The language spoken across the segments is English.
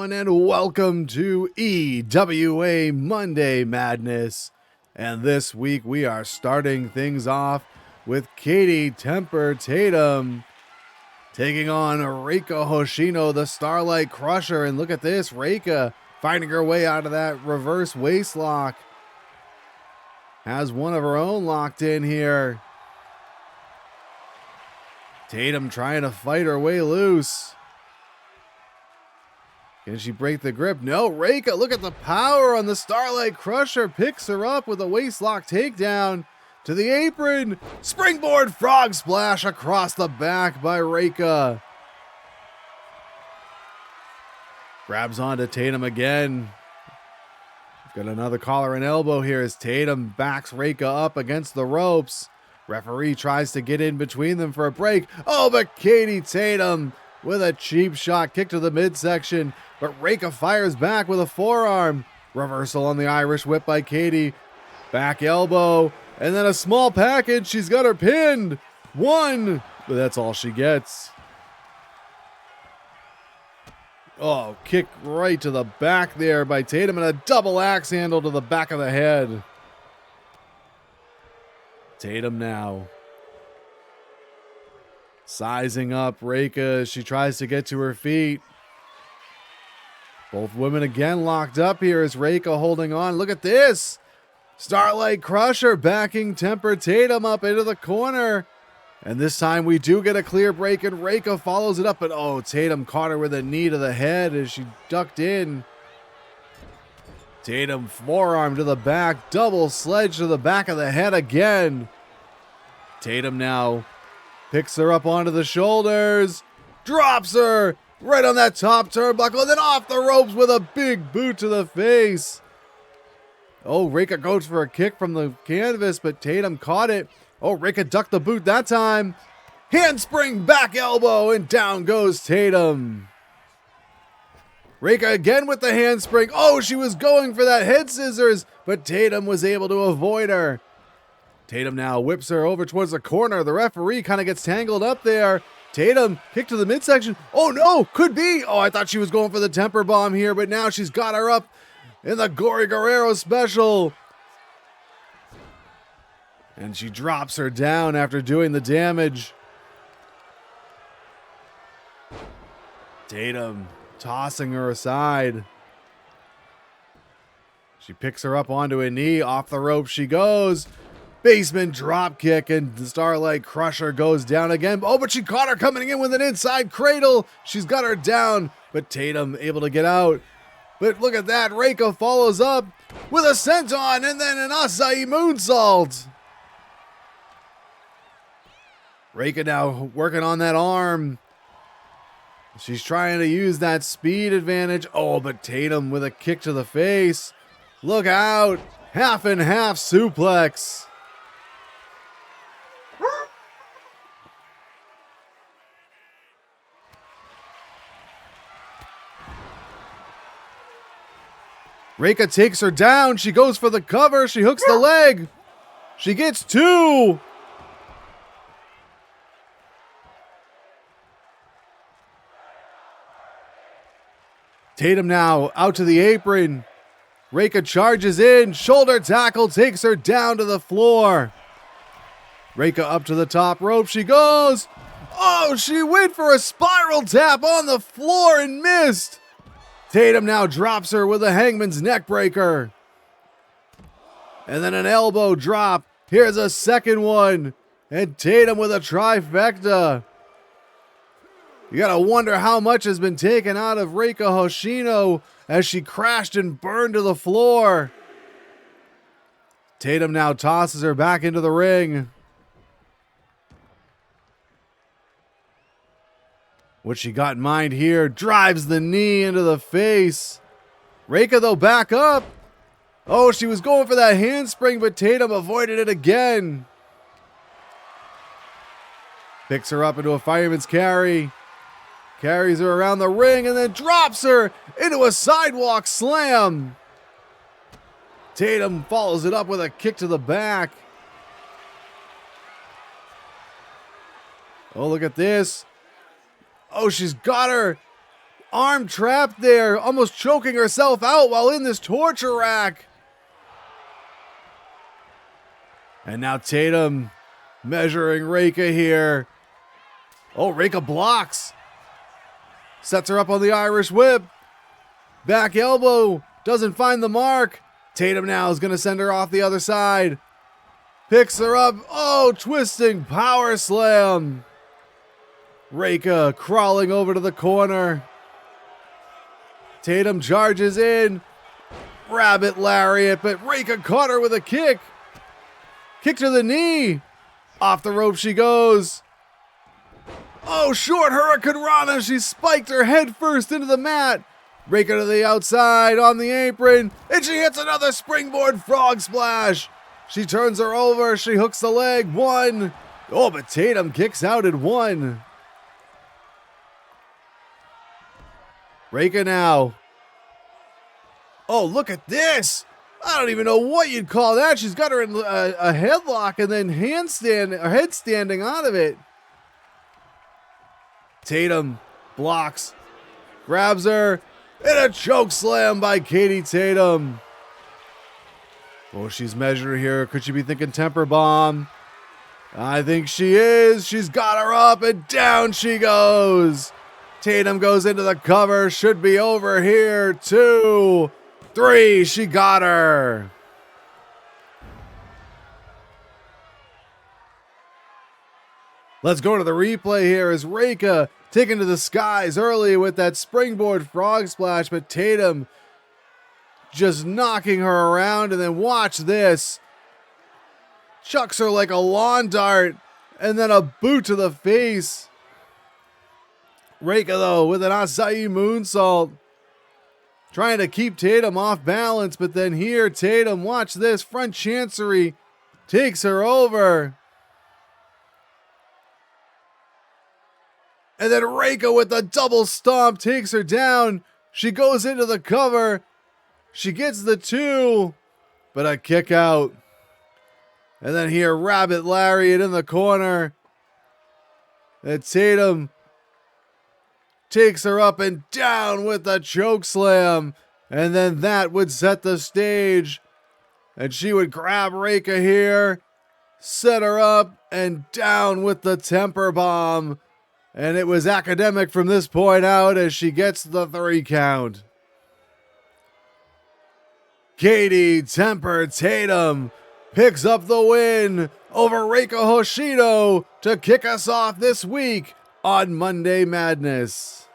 everyone, and welcome to EWA Monday Madness. And this week we are starting things off with Katie Temper Tatum taking on Reika Hoshino, the Starlight Crusher. And look at this, Reika finding her way out of that reverse waist lock. Has one of her own locked in here. Tatum trying to fight her way loose. Can she break the grip? No, Reika, look at the power on the Starlight Crusher. Picks her up with a waistlock takedown to the apron. Springboard frog splash across the back by Reika. Grabs onto Tatum again. Got another collar and elbow here as Tatum backs Reika up against the ropes. Referee tries to get in between them for a break. Oh, but Katie Tatum with a cheap shot kick to the midsection. But Reika fires back with a forearm. Reversal on the Irish whip by Katie. Back elbow. And then a small package. She's got her pinned. One. But that's all she gets. Oh, kick right to the back there by Tatum. And a double axe handle to the back of the head. Tatum now sizing up Reika as she tries to get to her feet. Both women again locked up here as Reika holding on. Look at this. Starlight Crusher backing Temper Tatum up into the corner. And this time we do get a clear break and Reika follows it up. But oh, Tatum caught her with a knee to the head as she ducked in. Tatum forearm to the back. Double sledge to the back of the head again. Tatum now picks her up onto the shoulders. Drops her right on that top turnbuckle. And then off the ropes with a big boot to the face. Oh, Reika goes for a kick from the canvas, but Tatum caught it. Oh, Reika ducked the boot that time. Handspring back elbow and down goes Tatum. Reika again with the handspring. Oh, she was going for that head scissors, but Tatum was able to avoid her. Tatum now whips her over towards the corner. The referee kind of gets tangled up there. Tatum kick to the midsection. Oh no, could be. Oh, I thought she was going for the temper bomb here, but now she's got her up in the Gory Guerrero special. And she drops her down after doing the damage. Tatum tossing her aside. She picks her up onto a knee. Off the rope she goes. Basement drop kick and the Starlight Crusher goes down again. Oh, but she caught her coming in with an inside cradle. She's got her down, but Tatum able to get out. But look at that. Reika follows up with a senton and then an acai moonsault. Reika now working on that arm. She's trying to use that speed advantage. Oh, but Tatum with a kick to the face. Look out. Half and half suplex. Reika takes her down. She goes for the cover. She hooks the leg. She gets two. Tatum now out to the apron. Reika charges in. Shoulder tackle takes her down to the floor. Reika up to the top rope. She goes. Oh, she went for a spiral tap on the floor and missed. Tatum now drops her with a hangman's neck breaker. And then an elbow drop. Here's a second one. And Tatum with a trifecta. You gotta wonder how much has been taken out of Reika Hoshino as she crashed and burned to the floor. Tatum now tosses her back into the ring. What she got in mind here, drives the knee into the face. Reika though back up. Oh, she was going for that handspring, but Tatum avoided it again. Picks her up into a fireman's carry. Carries her around the ring and then drops her into a sidewalk slam. Tatum follows it up with a kick to the back. Oh, look at this. Oh, she's got her arm trapped there, almost choking herself out while in this torture rack. And now Tatum measuring Reika here. Oh, Reika blocks. Sets her up on the Irish whip. Back elbow. Doesn't find the mark. Tatum now is going to send her off the other side. Picks her up. Oh, twisting power slam. Reika crawling over to the corner. Tatum charges in. Rabbit lariat, but Reika caught her with a kick. Kick to the knee. Off the rope she goes. Oh, short Hurricane Rana. She spiked her head first into the mat. Reika to the outside on the apron. And she hits another springboard frog splash. She turns her over. She hooks the leg. 1. Oh, but Tatum kicks out at 1. Reika now. Oh, look at this. I don't even know what you'd call that. She's got her in a headlock and then headstanding out of it. Tatum blocks, grabs her, and a choke slam by Katie Tatum. Oh, she's measured here. Could she be thinking temper bomb? I think she is. She's got her up and down she goes. Tatum goes into the cover. Should be over here. 2, 3. She got her. Let's go to the replay here as Reika taken to the skies early with that springboard frog splash, but Tatum just knocking her around, and then watch this. Chucks her like a lawn dart, and then a boot to the face. Reika, though, with an acai moonsault. Trying to keep Tatum off balance, but then here, Tatum, watch this, front chancery, takes her over. And then Reika with a double stomp takes her down. She goes into the cover. She gets the 2, but a kick out. And then here, Rabbit Lariat in the corner. And Tatum takes her up and down with a choke slam. And then that would set the stage. And she would grab Reika here, set her up, and down with the temper bomb. And it was academic from this point out as she gets the 3 count. Katie Temper Tatum picks up the win over Reika Hoshino to kick us off this week on Monday Madness.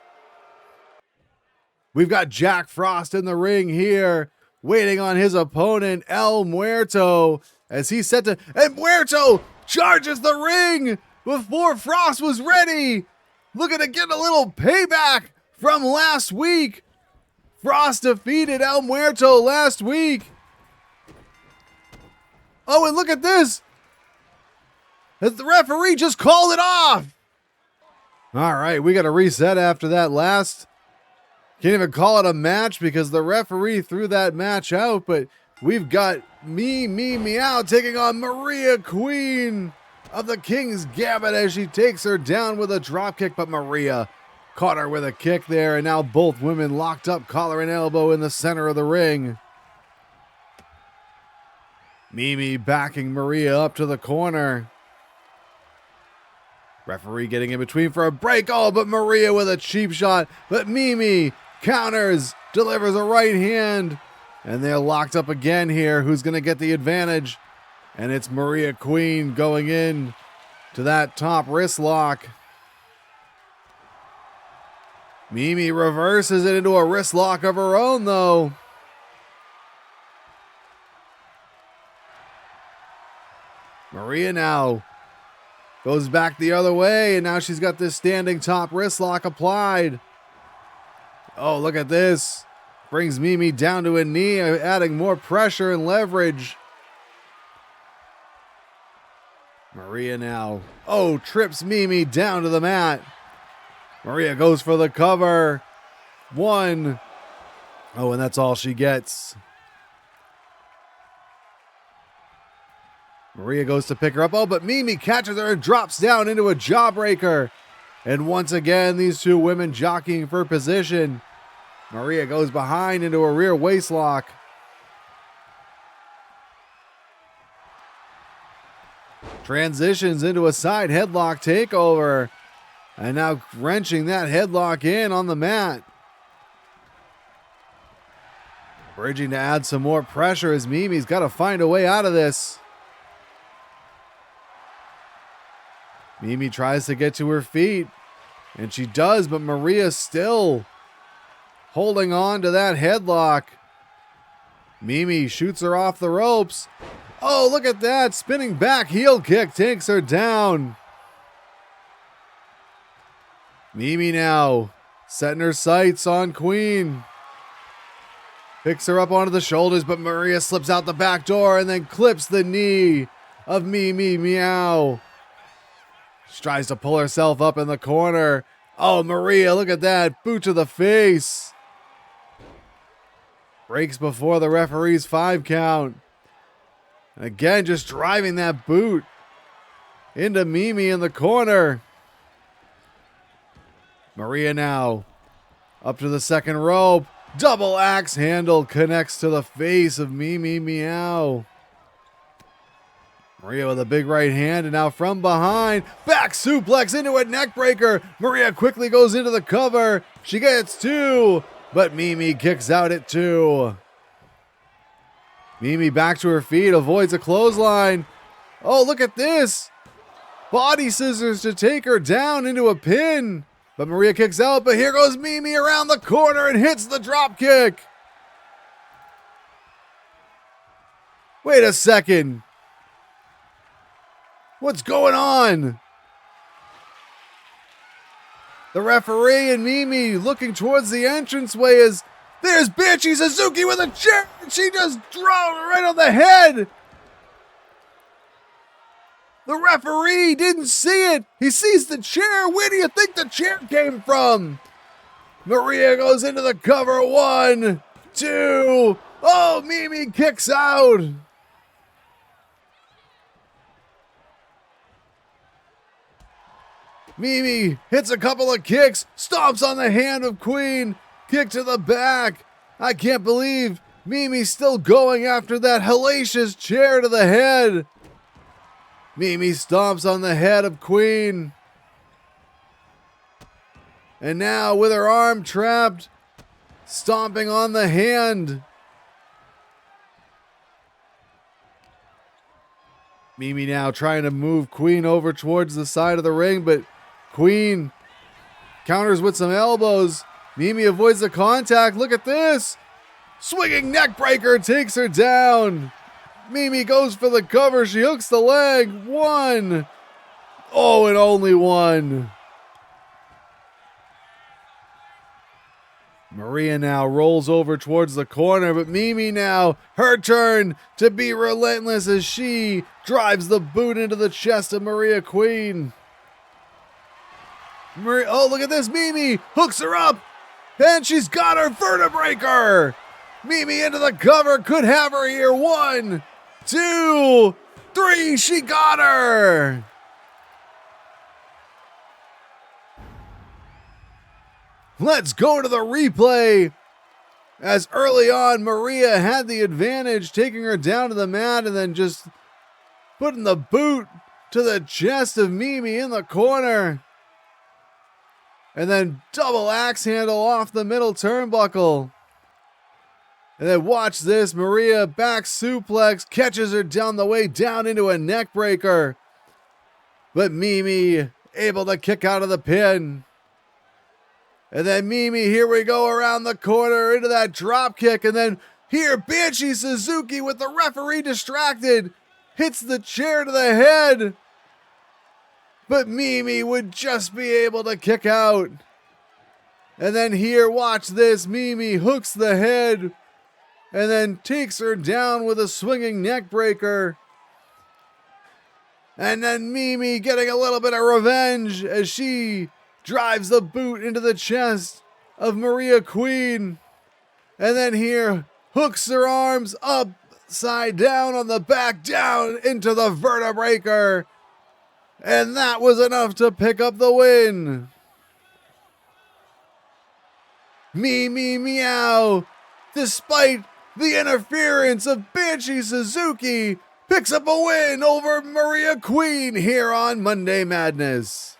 We've got Jack Frost in the ring here, waiting on his opponent, El Muerto, as he's set to... And Muerto charges the ring before Frost was ready. Looking to get a little payback from last week. Frost defeated El Muerto last week. Oh, and look at this. As the referee just called it off. All right, we got to reset after that last. Can't even call it a match because the referee threw that match out, but we've got Meow taking on Maria Queen of the King's Gambit as she takes her down with a dropkick, but Maria caught her with a kick there, and now both women locked up, collar and elbow in the center of the ring. Mimi backing Maria up to the corner. Referee getting in between for a break. Oh, but Maria with a cheap shot, but Mimi counters, delivers a right hand, and they're locked up again here. Who's going to get the advantage? And it's Maria Queen going in to that top wrist lock. Mimi reverses it into a wrist lock of her own, though. Maria now goes back the other way, and now she's got this standing top wrist lock applied. Oh, look at this. Brings Mimi down to a knee, adding more pressure and leverage. Maria now, trips Mimi down to the mat. Maria goes for the cover. 1. Oh, and that's all she gets. Maria goes to pick her up. Oh, but Mimi catches her and drops down into a jawbreaker. And once again, these two women jockeying for position. Maria goes behind into a rear waistlock. Transitions into a side headlock takeover. And now wrenching that headlock in on the mat. Bridging to add some more pressure as Mimi's got to find a way out of this. Mimi tries to get to her feet. And she does, but Maria still holding on to that headlock. Mimi shoots her off the ropes. Oh, look at that. Spinning back heel kick takes her down. Mimi now setting her sights on Queen. Picks her up onto the shoulders, but Maria slips out the back door and then clips the knee of Mimi Meow. She tries to pull herself up in the corner. Oh, Maria, look at that. Boot to the face. Breaks before the referee's 5 count. And again, just driving that boot into Mimi in the corner. Maria now up to the second rope. Double axe handle connects to the face of Mimi Meow. Maria with a big right hand, and now from behind, back suplex into a neck breaker. Maria quickly goes into the cover. She gets 2, but Mimi kicks out at 2. Mimi back to her feet, avoids a clothesline. Oh, look at this. Body scissors to take her down into a pin. But Maria kicks out, but here goes Mimi around the corner and hits the drop kick. Wait a second. What's going on? The referee and Mimi looking towards the entranceway as there's Banshee Suzuki with a chair. She just drove right on the head. The referee didn't see it. He sees the chair. Where do you think the chair came from? Maria goes into the cover. 1, 2. Oh, Mimi kicks out. Mimi hits a couple of kicks, stomps on the hand of Queen, kick to the back. I can't believe Mimi's still going after that hellacious chair to the head. Mimi stomps on the head of Queen. And now with her arm trapped, stomping on the hand. Mimi now trying to move Queen over towards the side of the ring, but Queen counters with some elbows. Mimi avoids the contact. Look at this. Swinging neck breaker takes her down. Mimi goes for the cover. She hooks the leg. 1. Oh, and only 1. Maria now rolls over towards the corner, but Mimi now, her turn to be relentless as she drives the boot into the chest of Maria Queen. Oh, look at this. Mimi hooks her up, and she's got her vertebraker. Mimi into the cover, could have her here. 1, 2, 3, she got her. Let's go to the replay. As early on, Maria had the advantage, taking her down to the mat and then just putting the boot to the chest of Mimi in the corner. And then double axe handle off the middle turnbuckle. And then watch this, Maria back suplex, catches her down the way down into a neck breaker. But Mimi able to kick out of the pin. And then Mimi, here we go around the corner into that drop kick. And then here, Banshee Suzuki with the referee distracted, hits the chair to the head. But Mimi would just be able to kick out. And then here, watch this, Mimi hooks the head and then takes her down with a swinging neck breaker. And then Mimi getting a little bit of revenge as she drives the boot into the chest of Maria Queen. And then here, hooks her arms upside down on the back, down into the vertebraker. And that was enough to pick up the win. Meow. Despite the interference of Banshee Suzuki, picks up a win over Maria Queen here on Monday Madness.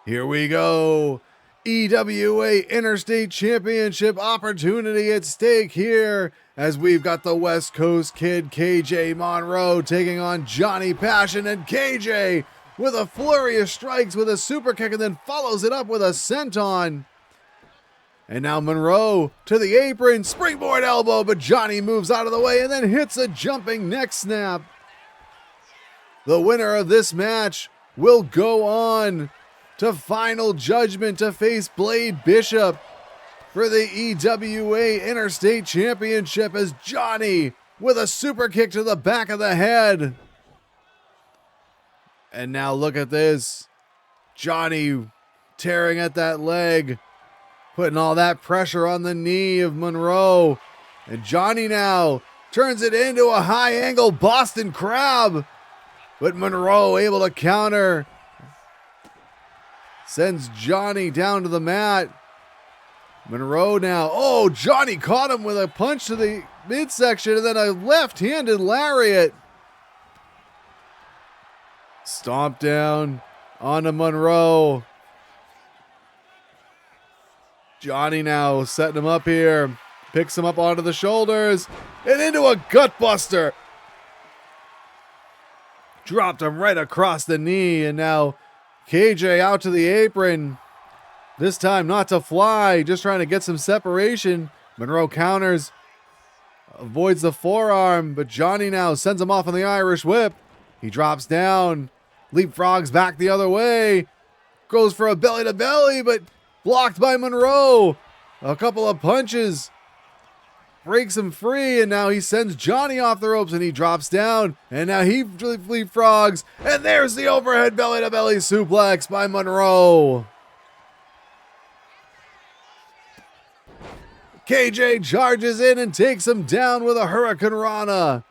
Here we go. EWA Interstate Championship opportunity at stake here as we've got the West Coast kid KJ Monroe taking on Johnny Passion, and KJ with a flurry of strikes with a super kick and then follows it up with a senton. And now Monroe to the apron, springboard elbow, but Johnny moves out of the way and then hits a jumping neck snap. The winner of this match will go on to Final Judgment to face Blade Bishop for the EWA Interstate Championship as Johnny with a super kick to the back of the head. And now look at this. Johnny tearing at that leg, putting all that pressure on the knee of Monroe. And Johnny now turns it into a high angle Boston Crab, but Monroe able to counter. Sends Johnny down to the mat. Monroe now. Oh, Johnny caught him with a punch to the midsection and then a left-handed lariat. Stomp down onto Monroe. Johnny now setting him up here. Picks him up onto the shoulders and into a gutbuster. Dropped him right across the knee, and now KJ out to the apron. This time not to fly, just trying to get some separation. Monroe counters, avoids the forearm, but Johnny now sends him off on the Irish whip. He drops down, leapfrogs back the other way, goes for a belly to belly, but blocked by Monroe. A couple of punches, breaks him free, and now he sends Johnny off the ropes and he drops down, and now he leapfrogs, and there's the overhead belly to belly suplex by Monroe. KJ charges in and takes him down with a Hurricane Rana.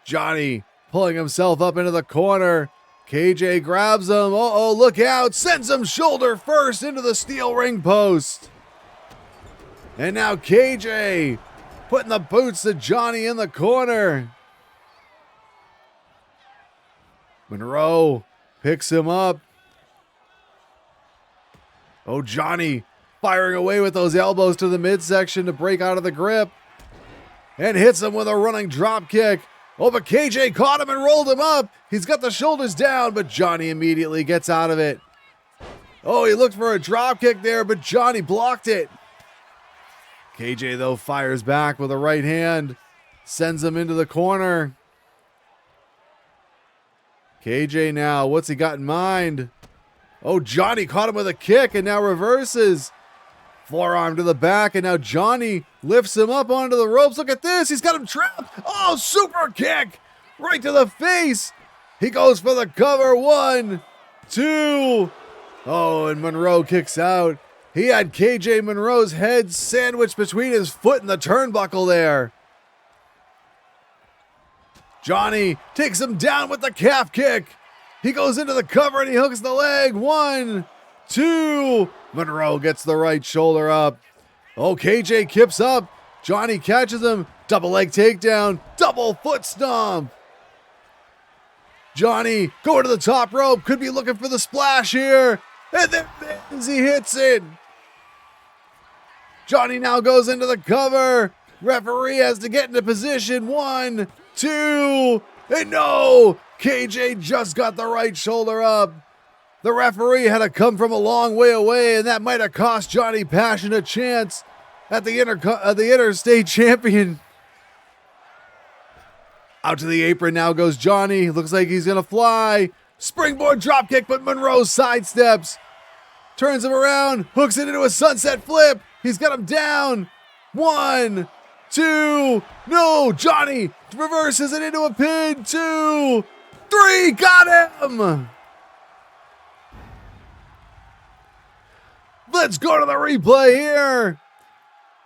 Johnny pulling himself up into the corner. KJ grabs him. Uh-oh, look out. Sends him shoulder first into the steel ring post. And now KJ putting the boots to Johnny in the corner. Monroe picks him up. Oh, Johnny firing away with those elbows to the midsection to break out of the grip. And hits him with a running drop kick. Oh, but KJ caught him and rolled him up. He's got the shoulders down, but Johnny immediately gets out of it. Oh, he looked for a drop kick there, but Johnny blocked it. KJ, though, fires back with a right hand. Sends him into the corner. KJ now, what's he got in mind? Oh, Johnny caught him with a kick and now reverses. Forearm to the back, and now Johnny lifts him up onto the ropes. Look at this. He's got him trapped. Oh, super kick right to the face. He goes for the cover. 1, 2. Oh, and Monroe kicks out. He had KJ Monroe's head sandwiched between his foot and the turnbuckle there. Johnny takes him down with the calf kick. He goes into the cover and he hooks the leg. 1, 2. Monroe gets the right shoulder up. Oh, KJ kips up. Johnny catches him. Double leg takedown. Double foot stomp. Johnny going to the top rope. Could be looking for the splash here. And there it is. He hits it. Johnny now goes into the cover. Referee has to get into position. 1, 2. And no! KJ just got the right shoulder up. The referee had to come from a long way away, and that might have cost Johnny Passion a chance at the Interstate Champion. Out to the apron now goes Johnny. Looks like he's going to fly. Springboard dropkick, but Monroe sidesteps. Turns him around, hooks it into a sunset flip. He's got him down. 1, 2. No, Johnny reverses it into a pin. 2, 3. Got him. Let's go to the replay here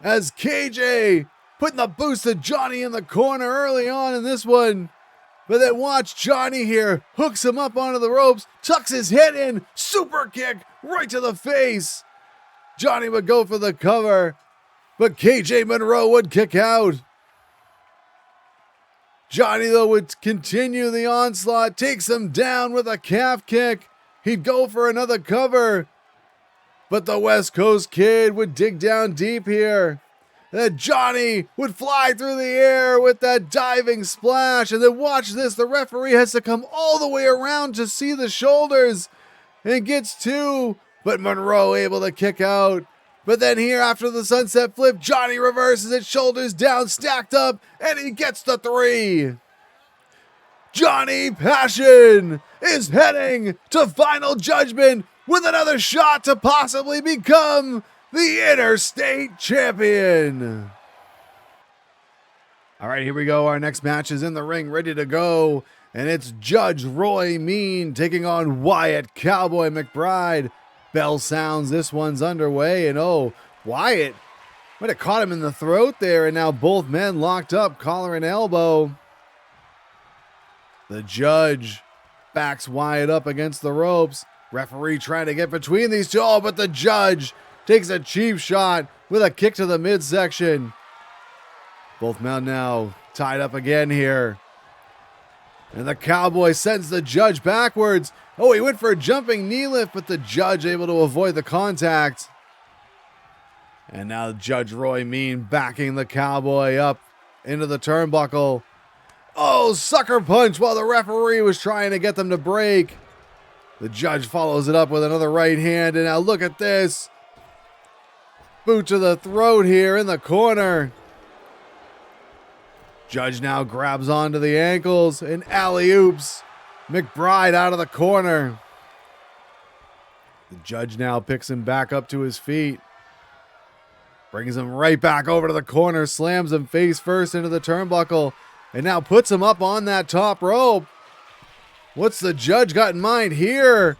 as KJ putting the boost to Johnny in the corner early on in this one. But then watch Johnny here, hooks him up onto the ropes, tucks his head in, super kick right to the face. Johnny would go for the cover, but KJ Monroe would kick out. Johnny, though, would continue the onslaught, takes him down with a calf kick. He'd go for another cover, but the West Coast Kid would dig down deep here. Then Johnny would fly through the air with that diving splash, and then watch this, the referee has to come all the way around to see the shoulders, and gets two, but Monroe able to kick out. But then here, after the sunset flip, Johnny reverses it, shoulders down, stacked up, and he gets the three. Johnny Passion is heading to Final Judgment with another shot to possibly become the Interstate Champion. All right, here we go. Our next match is in the ring, ready to go. And it's Judge Roy Mean taking on Wyatt Cowboy McBride. Bell sounds, this one's underway, and oh, Wyatt might have caught him in the throat there, and now both men locked up, collar and elbow. The judge backs Wyatt up against the ropes. Referee trying to get between these two, but the judge takes a cheap shot with a kick to the midsection. Both men now tied up again here. And the Cowboy sends the judge backwards. Oh, he went for a jumping knee lift, but the judge able to avoid the contact. And now Judge Roy Mean backing the Cowboy up into the turnbuckle. Oh, sucker punch while the referee was trying to get them to break. The judge follows it up with another right hand, and now look at this. Boot to the throat here in the corner. Judge now grabs onto the ankles and alley-oops McBride out of the corner. The judge now picks him back up to his feet. Brings him right back over to the corner, slams him face first into the turnbuckle, and now puts him up on that top rope. What's the judge got in mind here?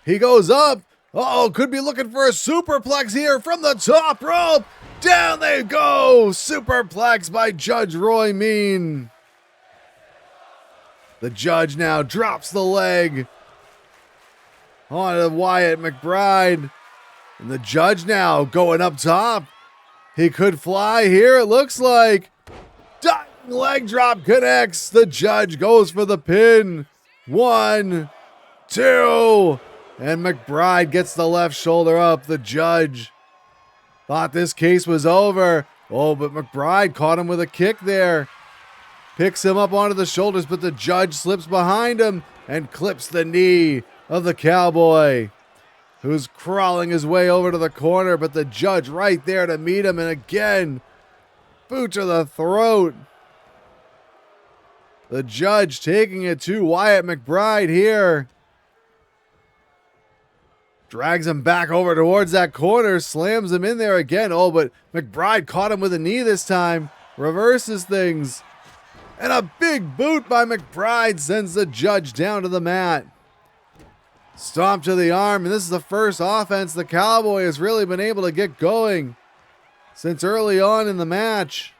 He goes up. Uh-oh, could be looking for a superplex here from the top rope. Down they go! Superplex by Judge Roy Mean. The judge now drops the leg onto Wyatt McBride. And the judge now going up top. He could fly here, it looks like. Diving leg drop connects. The judge goes for the pin. 1, 2, and McBride gets the left shoulder up. The judge thought this case was over. Oh, but McBride caught him with a kick there. Picks him up onto the shoulders, but the judge slips behind him and clips the knee of the Cowboy, who's crawling his way over to the corner, but the judge right there to meet him, and again, boot to the throat. The judge taking it to Wyatt McBride here. Drags him back over towards that corner, slams him in there again. Oh, but McBride caught him with a knee this time. Reverses things. And a big boot by McBride sends the judge down to the mat. Stomp to the arm, and this is the first offense the Cowboy has really been able to get going since early on in the match.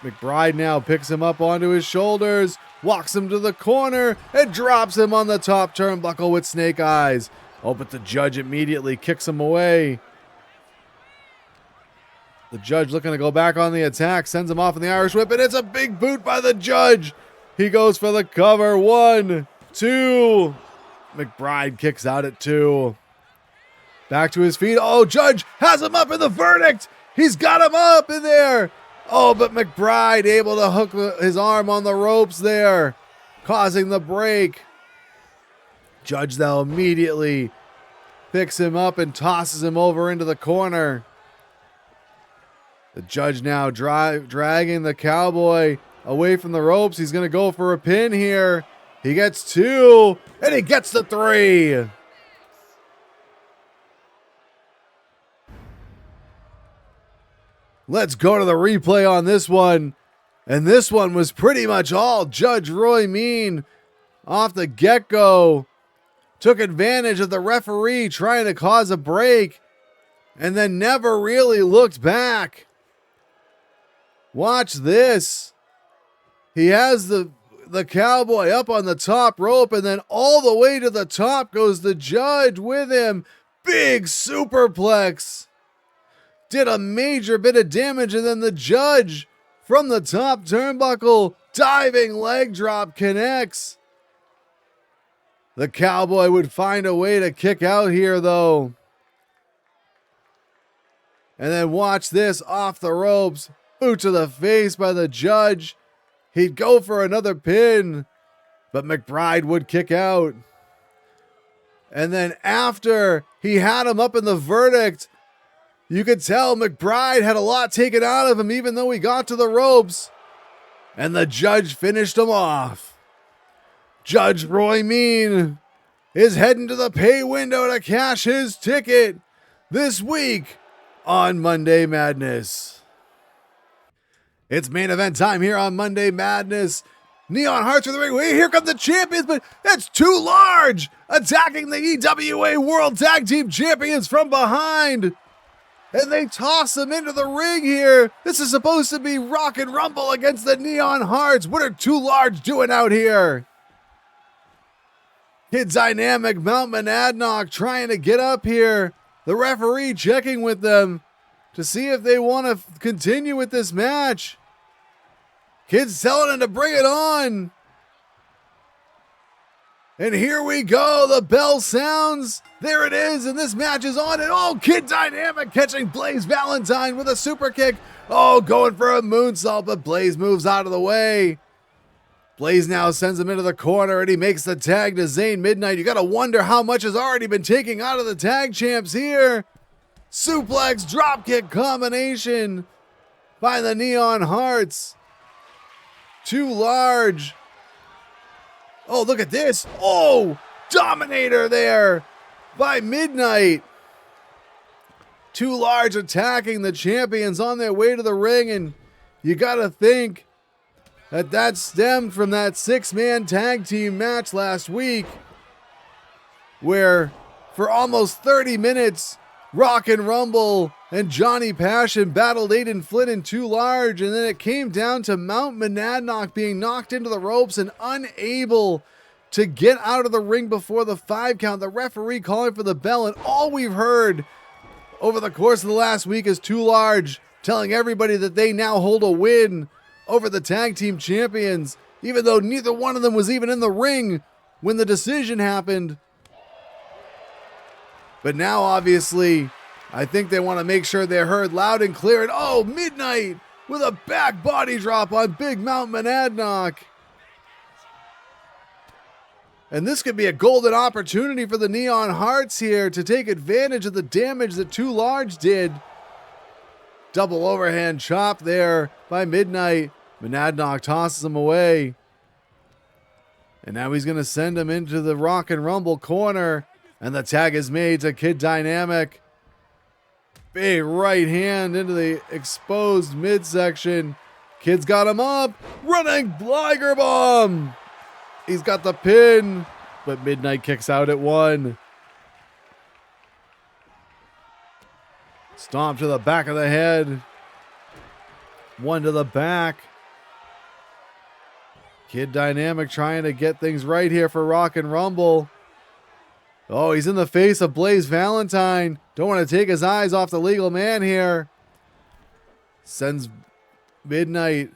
McBride now picks him up onto his shoulders, walks him to the corner, and drops him on the top turnbuckle with snake eyes. Oh, but the judge immediately kicks him away. The judge looking to go back on the attack, sends him off in the Irish whip, and it's a big boot by the judge. He goes for the cover. 1, 2. McBride kicks out at 2. Back to his feet. Oh, judge has him up in the verdict. He's got him up in there. Oh, but McBride able to hook his arm on the ropes there, causing the break. Judge, though, immediately picks him up and tosses him over into the corner. The judge now dragging the Cowboy away from the ropes. He's going to go for a pin here. He gets 2, and he gets the 3. Let's go to the replay on this one. And this one was pretty much all Judge Roy Mean off the get-go. Took advantage of the referee trying to cause a break and then never really looked back. Watch this. He has the Cowboy up on the top rope, and then all the way to the top goes the judge with him. Big superplex. Did a major bit of damage, and then the judge from the top turnbuckle, diving leg drop connects. The Cowboy would find a way to kick out here, though. And then watch this, off the ropes, boot to the face by the judge. He'd go for another pin, but McBride would kick out. And then after he had him up in the verdict, you could tell McBride had a lot taken out of him, even though he got to the ropes. And the judge finished him off. Judge Roy Mean is heading to the pay window to cash his ticket this week on Monday Madness. It's main event time here on Monday Madness. Neon Hearts for the ring. Wait, here come the champions, but that's too large. Attacking the EWA World Tag Team Champions from behind. And they toss them into the ring here. This is supposed to be Rock and Rumble against the Neon Hearts. What are Too Large doing out here? Kid Dynamic, Mount Monadnock trying to get up here. The referee checking with them to see if they want to continue with this match. Kid's telling him to bring it on. And here we go. The bell sounds. There it is. And this match is on. And oh, Kid Dynamic catching Blaze Valentine with a super kick. Oh, going for a moonsault, but Blaze moves out of the way. Blaze now sends him into the corner, and he makes the tag to Zane Midnight. You got to wonder how much has already been taken out of the tag champs here. Suplex dropkick combination by the Neon Hearts. Too Large. Oh, look at this. Oh, Dominator there by Midnight. Too Large attacking the champions on their way to the ring, and you got to think that stemmed from that 6-man tag team match last week where for almost 30 minutes, Rock and Rumble and Johnny Passion battled Aiden Flynn and Too Large, and then it came down to Mount Monadnock being knocked into the ropes and unable to get out of the ring before the 5 count. The referee calling for the bell, and all we've heard over the course of the last week is Too Large telling everybody that they now hold a win over the tag team champions, even though neither one of them was even in the ring when the decision happened. But now, obviously, I think they want to make sure they're heard loud and clear. And oh, Midnight with a back body drop on Big Mount Monadnock. And this could be a golden opportunity for the Neon Hearts here to take advantage of the damage that Too Large did. Double overhand chop there by Midnight. Monadnock tosses him away. And now he's going to send him into the Rock and Rumble corner. And the tag is made to Kid Dynamic. Big right hand into the exposed midsection. Kid's got him up. Running Liger Bomb. He's got the pin. But Midnight kicks out at 1. Stomp to the back of the head. 1 to the back. Kid Dynamic trying to get things right here for Rock and Rumble. Oh, he's in the face of Blaze Valentine. Don't want to take his eyes off the legal man here. Sends Midnight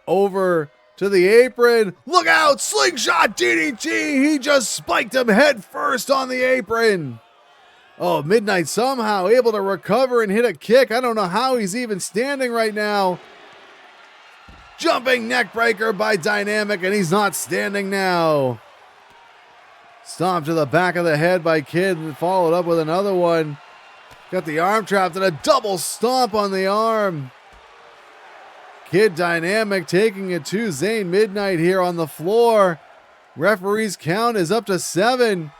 over to the apron. Look out! Slingshot DDT! He just spiked him head first on the apron. Oh, Midnight somehow able to recover and hit a kick. I don't know how he's even standing right now. Jumping neckbreaker by Dynamic, and he's not standing now. Stomp to the back of the head by Kid and followed up with another one. Got the arm trapped and a double stomp on the arm. Kid Dynamic taking it to Zane Midnight here on the floor. Referee's count is up to 7.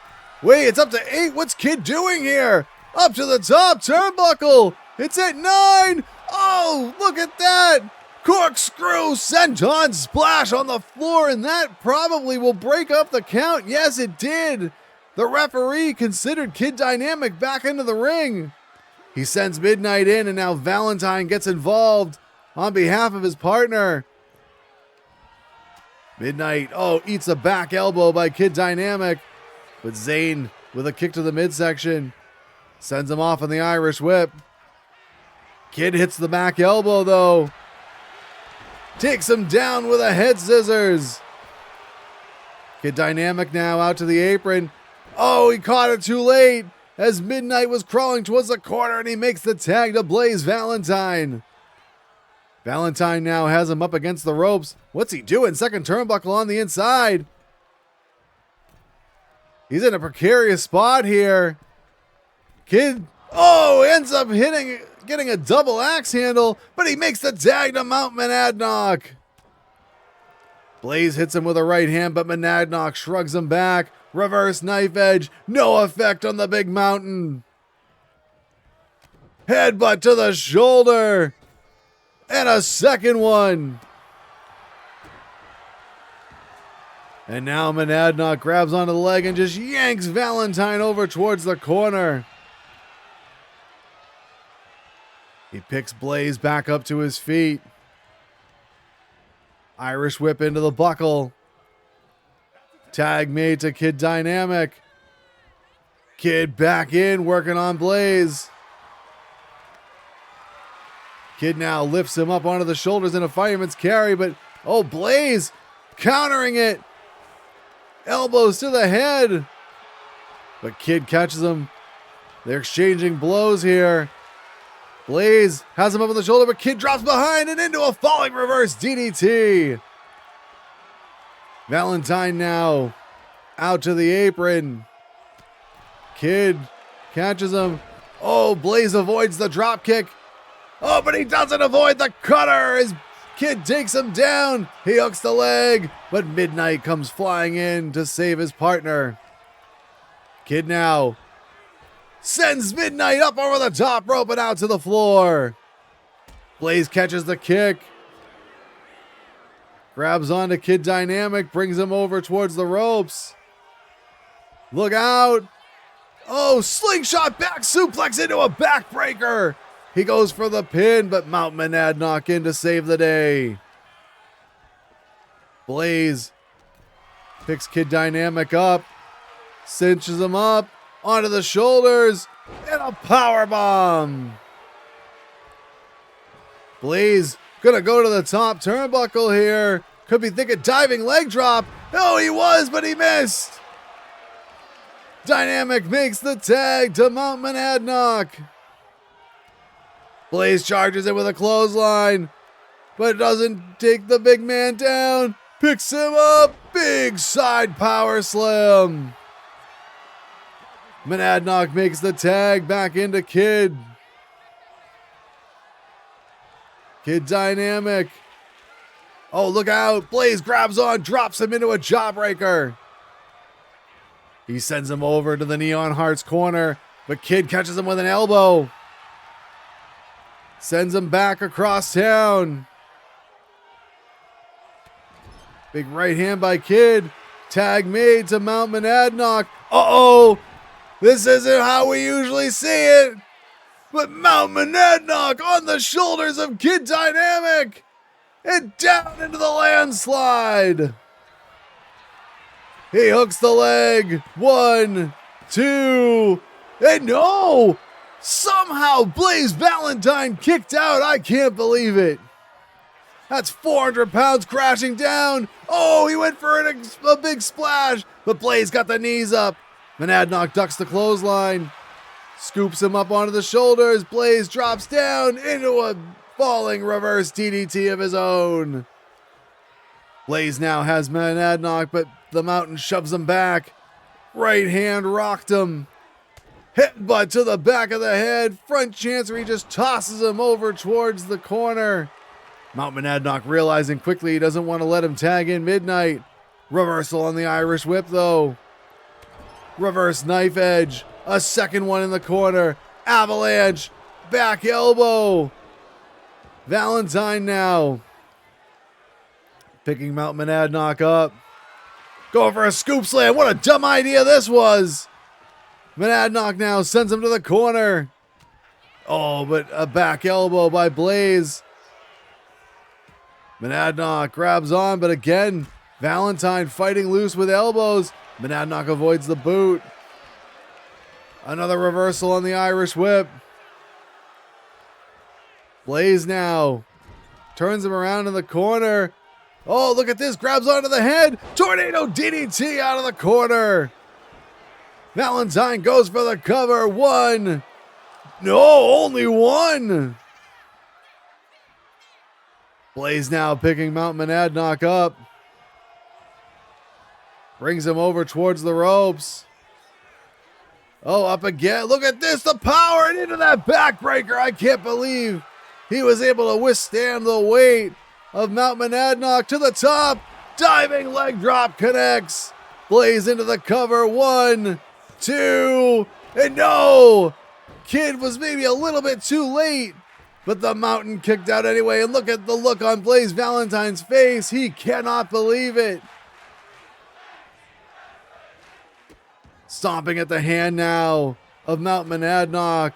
Wait, it's up to 8. What's Kid doing here? Up to the top turnbuckle. It's at 9. Oh, look at that. Corkscrew senton splash on the floor, and that probably will break up the count. Yes, it did. The referee considered Kid Dynamic back into the ring. He sends Midnight in, and now Valentine gets involved on behalf of his partner. Midnight, eats a back elbow by Kid Dynamic, but Zane with a kick to the midsection. Sends him off on the Irish whip. Kid hits the back elbow though. Takes him down with a head scissors. Kid Dynamic now out to the apron. Oh, he caught it too late as Midnight was crawling towards the corner, and he makes the tag to Blaze Valentine. Valentine now has him up against the ropes. What's he doing? Second turnbuckle on the inside. He's in a precarious spot here. Kid, ends up getting a double axe handle, but he makes the tag to Mount Monadnock. Blaze hits him with a right hand, but Monadnock shrugs him back. Reverse knife edge, no effect on the big mountain. Headbutt to the shoulder. And a second one. And now Monadnock grabs onto the leg and just yanks Valentine over towards the corner. He picks Blaze back up to his feet. Irish whip into the buckle. Tag made to Kid Dynamic. Kid back in, working on Blaze. Kid now lifts him up onto the shoulders in a fireman's carry, but Blaze countering it. Elbows to the head. But Kid catches him. They're exchanging blows here. Blaze has him up on the shoulder, but Kid drops behind and into a falling reverse DDT. Valentine now out to the apron. Kid catches him. Blaze avoids the drop kick. But he doesn't avoid the cutter as Kid takes him down. He hooks the leg, but Midnight comes flying in to save his partner. Kid now sends Midnight up over the top rope and out to the floor. Blaze catches the kick. Grabs onto Kid Dynamic, brings him over towards the ropes. Look out. Slingshot back suplex into a backbreaker. He goes for the pin, but Mount Monadnock in to save the day. Blaze picks Kid Dynamic up, cinches him up onto the shoulders, and a powerbomb. Blaze gonna go to the top turnbuckle here. Could be thinking diving leg drop. He was, but he missed. Dynamic makes the tag to Mount Monadnock. Blaze charges it with a clothesline, but doesn't take the big man down. Picks him up. Big side power slam. Monadnock makes the tag back into Kid. Kid Dynamic. Look out. Blaze grabs on, drops him into a jawbreaker. He sends him over to the Neon Hearts corner, but Kid catches him with an elbow. Sends him back across town. Big right hand by Kid. Tag made to Mount Monadnock. This isn't how we usually see it. But Mount Monadnock on the shoulders of Kid Dynamic. And down into the landslide. He hooks the leg. 1, 2, and no! Somehow Blaze Valentine kicked out. I can't believe it. That's 400 pounds crashing down. He went for a big splash, but Blaze got the knees up. Monadnock ducks the clothesline, scoops him up onto the shoulders. Blaze drops down into a falling reverse DDT of his own. Blaze now has Monadnock, but the Mountain shoves him back. Right hand rocked him. Headbutt to the back of the head. Front Chancery just tosses him over towards the corner. Mount Monadnock realizing quickly he doesn't want to let him tag in Midnight. Reversal on the Irish whip though. Reverse knife edge. A second one in the corner. Avalanche. Back elbow. Valentine now picking Mount Monadnock up. Going for a scoop slam. What a dumb idea this was. Monadnock now sends him to the corner. But a back elbow by Blaze. Monadnock grabs on, but again, Valentine fighting loose with elbows. Monadnock avoids the boot. Another reversal on the Irish whip. Blaze now turns him around in the corner. Oh, look at this. Grabs onto the head. Tornado DDT out of the corner. Valentine goes for the cover. One. No, only one. Blaze now picking Mount Monadnock up. Brings him over towards the ropes. Oh, up again. Look at this. The power and into that backbreaker. I can't believe he was able to withstand the weight of Mount Monadnock to the top. Diving leg drop connects. Blaze into the cover. 1, 2, and no! Kid was maybe a little bit too late, but the mountain kicked out anyway. And look at the look on Blaze Valentine's face. He cannot believe it. Stomping at the hand now of Mount Monadnock.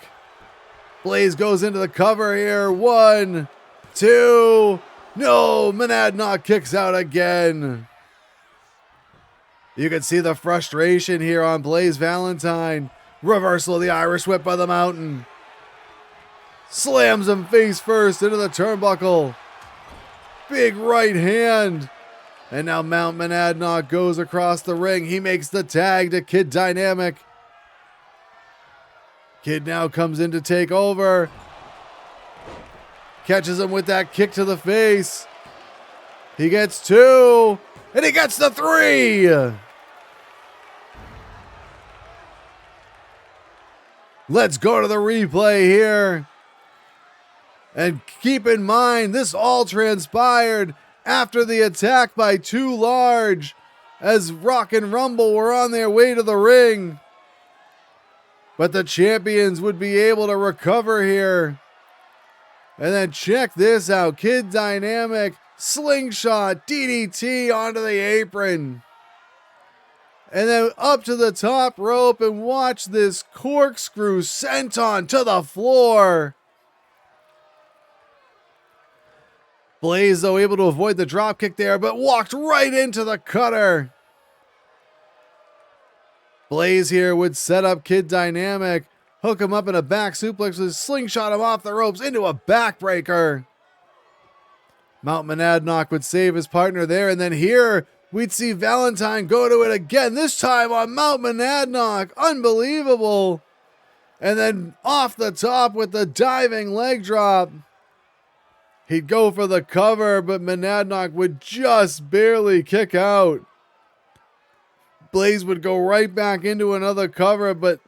Blaze goes into the cover here. 1, 2. No, Monadnock kicks out again. You can see the frustration here on Blaze Valentine. Reversal of the Irish whip by the Mountain. Slams him face first into the turnbuckle. Big right hand. And now Mount Monadnock goes across the ring. He makes the tag to Kid Dynamic. Kid now comes in to take over. Catches him with that kick to the face. He gets 2. And he gets the 3. Let's go to the replay here. And keep in mind, this all transpired after the attack by Too Large as Rock and Rumble were on their way to the ring. But the champions would be able to recover here. And then check this out. Kid Dynamic, slingshot, DDT onto the apron. And then up to the top rope, and watch this corkscrew senton to the floor. Blaze, though, able to avoid the drop kick there, but walked right into the cutter. Blaze here would set up Kid Dynamic, hook him up in a back suplex, slingshot him off the ropes into a backbreaker. Mount Monadnock would save his partner there, and then here we'd see Valentine go to it again, this time on Mount Monadnock. Unbelievable. And then off the top with the diving leg drop. He'd go for the cover, but Monadnock would just barely kick out. Blaze would go right back into another cover, but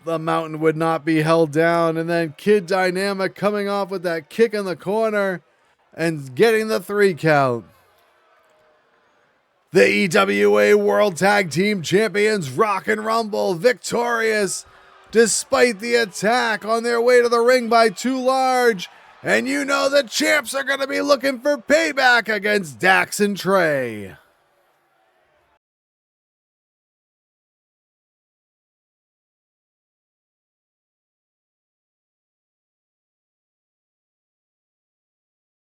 the Mountain would not be held down. And then Kid Dynamic coming off with that kick in the corner and getting the 3 count. The EWA World Tag Team Champions Rock and Rumble victorious despite the attack on their way to the ring by Too Large. And you know the champs are going to be looking for payback against Dax and Trey.